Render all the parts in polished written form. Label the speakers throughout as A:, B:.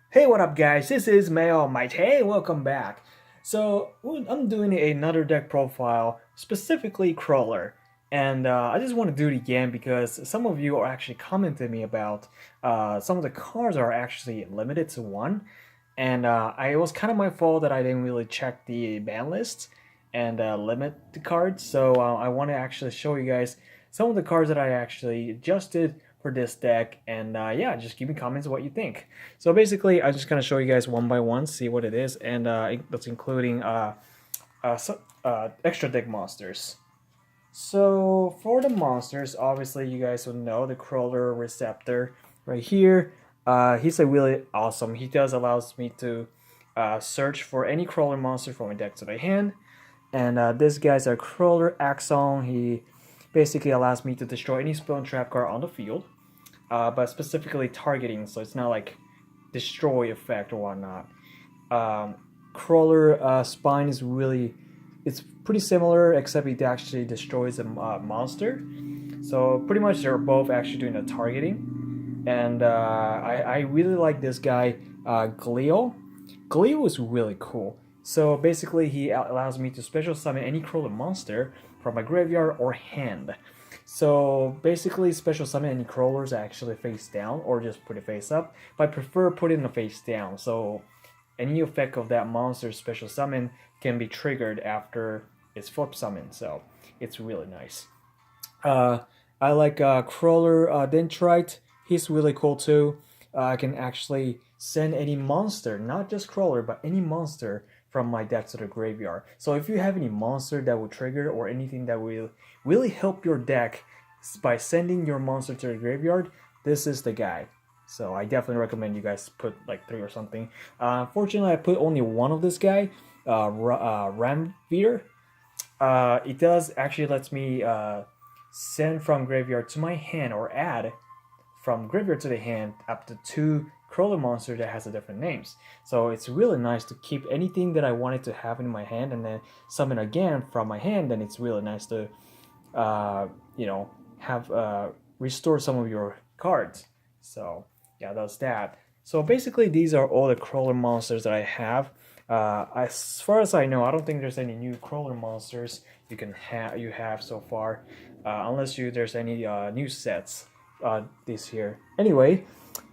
A: Hey, what up, guys? This is Mayo Might. Hey, welcome back. I'm doing another deck profile, specifically Krawler, and I just want to do it again because some of you are actually commenting me about some of the cards are actually limited to one, and it was kind of my fault that I didn't really check the ban list and limit the cards. I want to actually show you guys some of the cards that I actually adjusted for this deck, and yeah, just give me comments what you think. So basically, I'm just gonna show you guys one by one, see what it is, and that's including extra deck monsters. So for the monsters, obviously you guys would know the Crawler Receptor right here. He's a really awesome. He does allows me to search for any Crawler monster from my deck to my hand. And this guy's a Crawler Axon. He basically allows me to destroy any spell and trap card on the field, but specifically targeting, so it's not like destroy effect or whatnot. Um, Crawler Spine is really, it's pretty similar, except it actually destroys a monster. So pretty much they're both actually doing the targeting. And I really like this guy, Gleo. Gleo is really cool. So basically, he allows me to special summon any Crawler monster from my graveyard or hand. So basically, special summon any crawlers actually face down or just put it face up. But I prefer putting the face down. So any effect of that monster's special summon can be triggered after its flip summon. So it's really nice. Uh, I like Crawler Dendrite. He's really cool too. I can actually send any monster, not just Crawler, but any monster from my deck to the graveyard. So if you have any monster that will trigger or anything that will really help your deck by sending your monster to the graveyard, this is the guy. So I definitely recommend you guys put like 3 or something. Fortunately, I put only one of this guy, Ramveer. It does actually lets me send from graveyard to my hand or add from graveyard to the hand up to 2 crawler monsters that has a different names. So it's really nice to keep anything that I wanted to have in my hand and then summon again from my hand. Then it's really nice to, uh, you know, have restore some of your cards. So yeah, that's that. So basically, these are all the crawler monsters that I have. As far as I know, I don't think there's any new crawler monsters you have so far, unless there's any new sets this year. Anyway,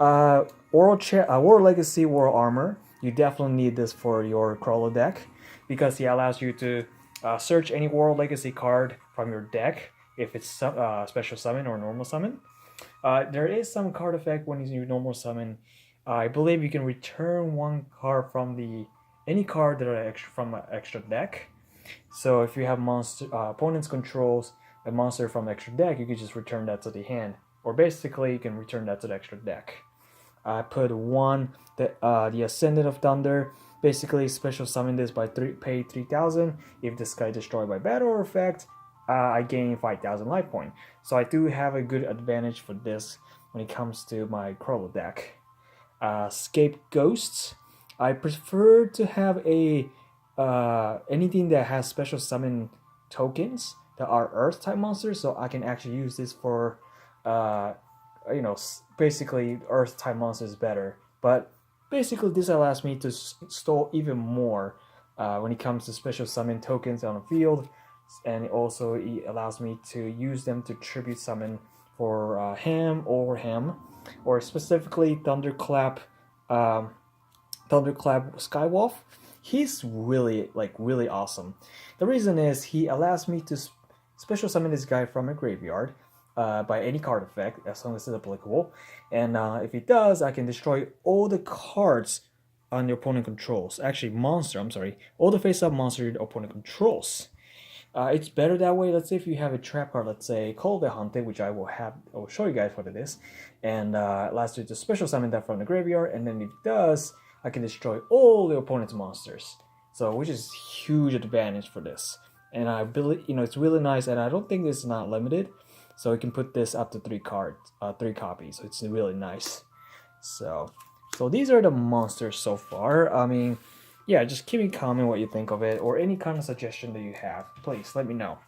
A: World Legacy World Armor. You definitely need this for your crawler deck because it allows you to search any World Legacy card from your deck if it's special summon or normal summon. There is some card effect when you normal summon. I believe you can return one card from the any card that are extra from an extra deck. So if you have monster opponents controls a monster from the extra deck, you can just return that to the hand, or basically you can return that to the extra deck. I put one the Ascendant of Thunder. Basically, special summon this by pay 3,000. If this guy destroyed by battle or effect, I gain 5,000 life point. So I do have a good advantage for this when it comes to my Crawler deck. Scapegoats. I prefer to have a anything that has special summon tokens that are Earth type monsters, so I can actually use this for uh, basically Earth type monsters better. But basically, this allows me to store even more when it comes to special summon tokens on the field, and also it allows me to use them to tribute summon for Ham, or specifically Thunderclap, Thunderclap Skywolf. He's really awesome. The reason is he allows me to special summon this guy from a graveyard by any card effect as long as it's applicable, and if it does, I can destroy all the cards on the opponent controls. Actually, monster. I'm sorry, all the face-up monster the opponent controls. It's better that way. Let's say if you have a trap card, let's say Call the Hunted, which I will show you guys what it is, and allows you to special summon that from the graveyard, and then if it does, I can destroy all the opponent's monsters. So, which is huge advantage for this. And I believe it's really nice, and I don't think it's not limited, so you can put this up to 3 copies. So it's really nice. So these are the monsters so far. I mean, yeah, just keep in comment what you think of it or any kind of suggestion that you have. Please let me know.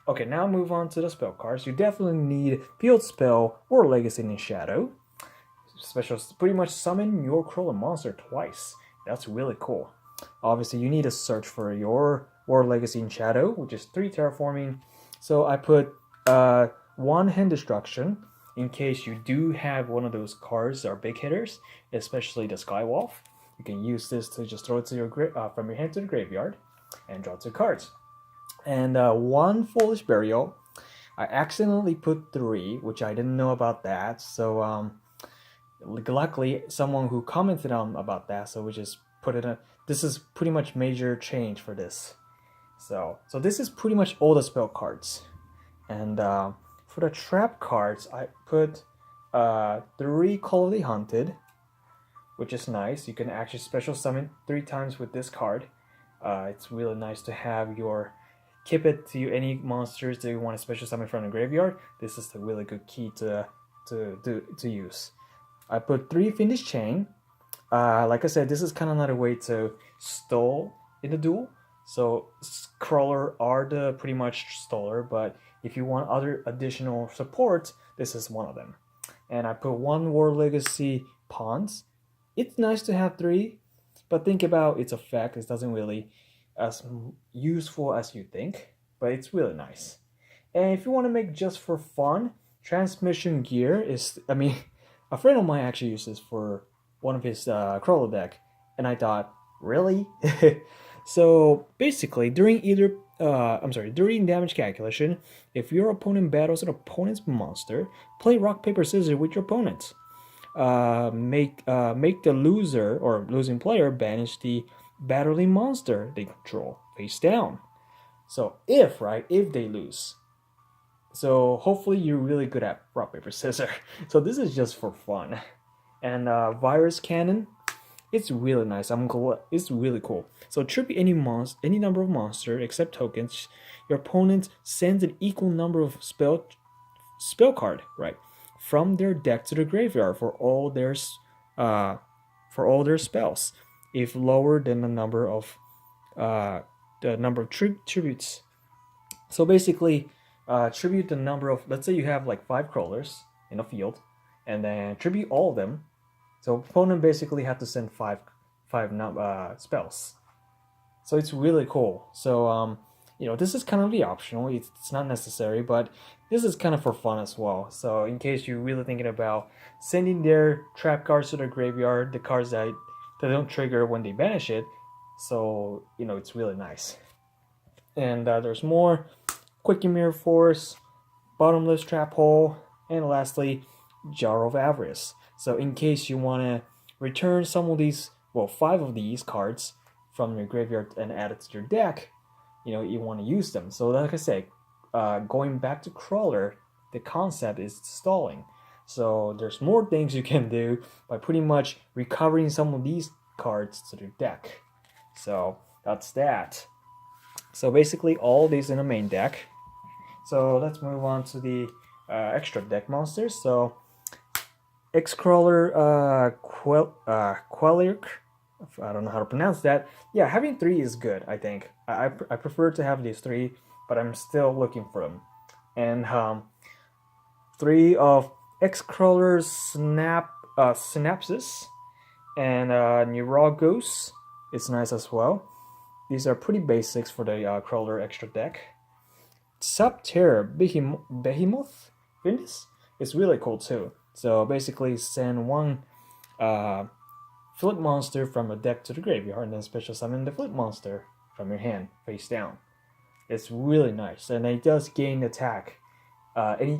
A: Okay, now move on to the spell cards. You definitely need Field Spell or Legacy in Shadow. pretty much summon your Krawler monster twice. That's really cool. Obviously, you need to search for your War Legacy in Shadow, which is 3 terraforming. So I put 1 hand destruction in case you do have one of those cards that are big hitters, especially the Skywolf. You can use this to just throw it to your from your hand to the graveyard and draw 2 cards. And 1 Foolish Burial. I accidentally put 3, which I didn't know about that. So luckily, someone who commented on about that, so we just put it in. This is pretty much major change for this. So this is pretty much all the spell cards. And for the trap cards, I put 3 Call of the Hunted, which is nice. You can actually special summon 3 times with this card. It's really nice to have your keep it to any monsters that you want to special summon from the graveyard. This is a really good key to use. I put 3 Fiendish Chain. Like I said, this is kind of another way to stall in the duel. So Krawler are the pretty much staller, but if you want other additional support, this is one of them. And I put 1 War Legacy Pawns. It's nice to have 3, but think about its effect. It doesn't really as useful as you think, but it's really nice. And if you want to make just for fun, Transmission Gear is, a friend of mine actually used this for one of his Krawler deck, and I thought, really? So basically, during during damage calculation, if your opponent battles an opponent's monster, play rock paper scissors with your opponent. Make the loser or losing player banish the battling monster they control face down. So if they lose, so hopefully you're really good at rock paper scissors. So this is just for fun. And Virus Cannon, it's really nice. It's really cool. So tribute any number of monsters except tokens. Your opponent sends an equal number of spell card from their deck to the graveyard for all their spells, if lower than the number of tributes. So basically, tribute the number of, let's say you have like 5 Krawlers in a field, and then tribute all of them. So opponent basically have to send 5 spells. So it's really cool. So this is kind of the optional. It's not necessary, but this is kind of for fun as well. So in case you're really thinking about sending their trap cards to the graveyard, the cards that don't trigger when they banish it, so it's really nice. And there's more: Quickie Mirror Force, Bottomless Trap Hole, and lastly, Jar of Avarice. So in case you want to return some of these, 5 of these cards from your graveyard and add it to your deck, you want to use them. So like I said, going back to Krawler, the concept is stalling. So there's more things you can do by pretty much recovering some of these cards to the deck. So that's that. So basically all these in the main deck. So let's move on to the extra deck monsters. So X-Krawler Krawler, I don't know how to pronounce that. Yeah, having 3 is good, I think. I prefer to have these 3, but I'm still looking for them. And 3 of X-Krawler Synapses and Neurogos. It's nice as well. These are pretty basics for the Krawler extra deck. Subterror Behemoth Fiendish is really cool too. So basically send 1 flip monster from a deck to the graveyard and then special summon the flip monster from your hand face down. It's really nice, and it does gain attack. Any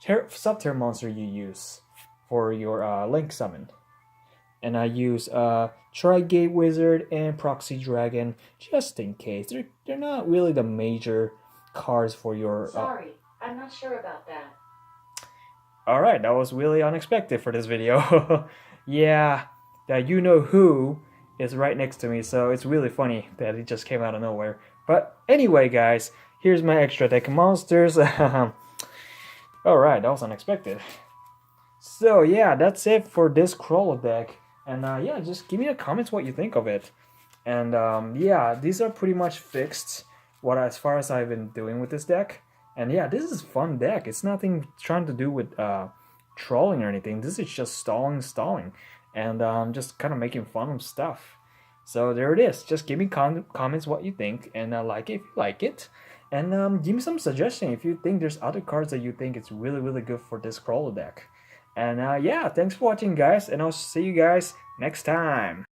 A: subterror monster you use for your link summon. And I use Tri-Gate Wizard and Proxy Dragon just in case. They're not really the major cards for your...
B: Sorry, I'm not sure about that.
A: Alright, that was really unexpected for this video. Yeah, that you-know-who is right next to me, so it's really funny that it just came out of nowhere. But anyway, guys, here's my extra deck of monsters. Alright, that was unexpected. So yeah, that's it for this Krawler deck. And yeah, just give me a comments what you think of it. And yeah, these are pretty much fixed as far as I've been doing with this deck. And yeah, this is a fun deck. It's nothing trying to do with trolling or anything. This is just stalling, and just kind of making fun of stuff. So there it is. Just give me comments what you think, and like it if you like it, and give me some suggestion if you think there's other cards that you think it's really good for this Krawler deck. And yeah, thanks for watching, guys, and I'll see you guys next time.